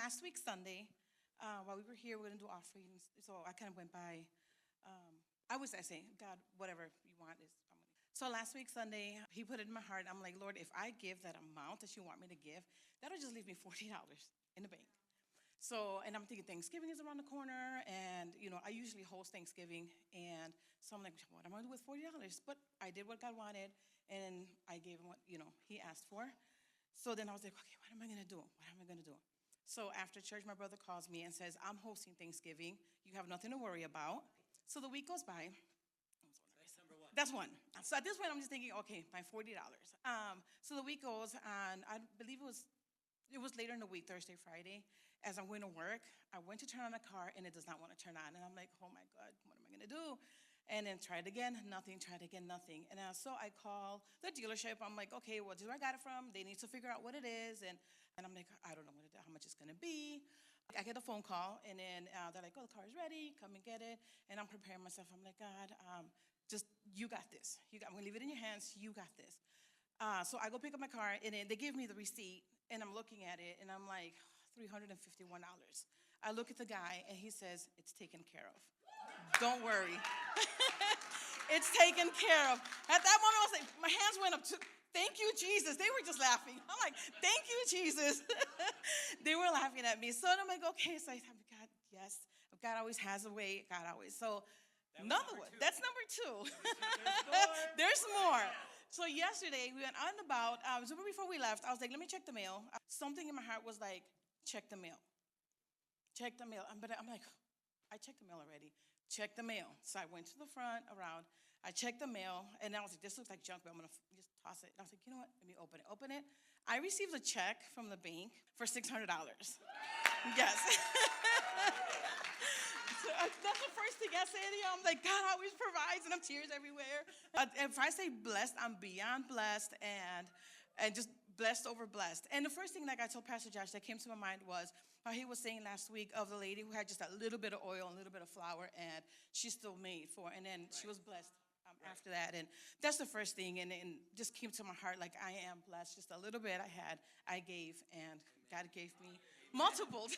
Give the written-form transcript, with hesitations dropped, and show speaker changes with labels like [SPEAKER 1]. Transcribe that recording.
[SPEAKER 1] last week, Sunday, while we were here, we were going to do offerings. So I kind of went by, I was saying, God, whatever you want is, I'm going to. So last week, Sunday, he put it in my heart. I'm like, Lord, if I give that amount that you want me to give, that'll just leave me $40 in the bank. So, and I'm thinking Thanksgiving is around the corner, and, I usually host Thanksgiving, and so I'm like, what am I going to do with $40? But I did what God wanted, and I gave him what, he asked for. So then I was like, okay, what am I going to do? What am I going to do? So after church, my brother calls me and says, I'm hosting Thanksgiving. You have nothing to worry about. So the week goes by.
[SPEAKER 2] That's number one.
[SPEAKER 1] That's one. So at this point, I'm just thinking, okay, my $40. So the week goes, and I believe it was later in the week, Thursday, Friday. As I'm going to work, I went to turn on the car, and it does not want to turn on. And I'm like, oh, my God, what am I going to do? And then tried again, nothing, tried again, nothing. And so I call the dealership. I'm like, okay, well, where I got it from? They need to figure out what it is. And I'm like, I don't know how much it's going to be. I get a phone call, and then they're like, oh, the car is ready. Come and get it. And I'm preparing myself. I'm like, God, just you got this. I'm going to leave it in your hands. You got this. So I go pick up my car, and then they give me the receipt, and I'm looking at it, and I'm like, $351. I look at the guy, and he says, it's taken care of. Don't worry. It's taken care of. At that moment, I was like, my hands went up to, thank you, Jesus. They were just laughing. I'm like, thank you, Jesus. They were laughing at me. So I'm like, okay. So I thought, God, yes. God always has a way. God always. So another one. That's number two. There's more. So yesterday, we went out and about. So before we left, I was like, let me check the mail. Something in my heart was like, check the mail. Check the mail. But I'm like, I checked the mail already. Check the mail. So I went to the front, around. I checked the mail, and I was like, this looks like junk, but I'm going to just toss it. And I was like, you know what? Let me open it. Open it. I received a check from the bank for $600. Yes. So that's the first thing I say to you. I'm like, God always provides, and I'm tears everywhere. If I say blessed, I'm beyond blessed, and just blessed over blessed. And the first thing, like I told Pastor Josh, that came to my mind was how he was saying last week of the lady who had just a little bit of oil and a little bit of flour, and she still made for, and then she was blessed after that. And that's the first thing, and just came to my heart, like I am blessed. Just a little bit I gave, and God gave me multiples.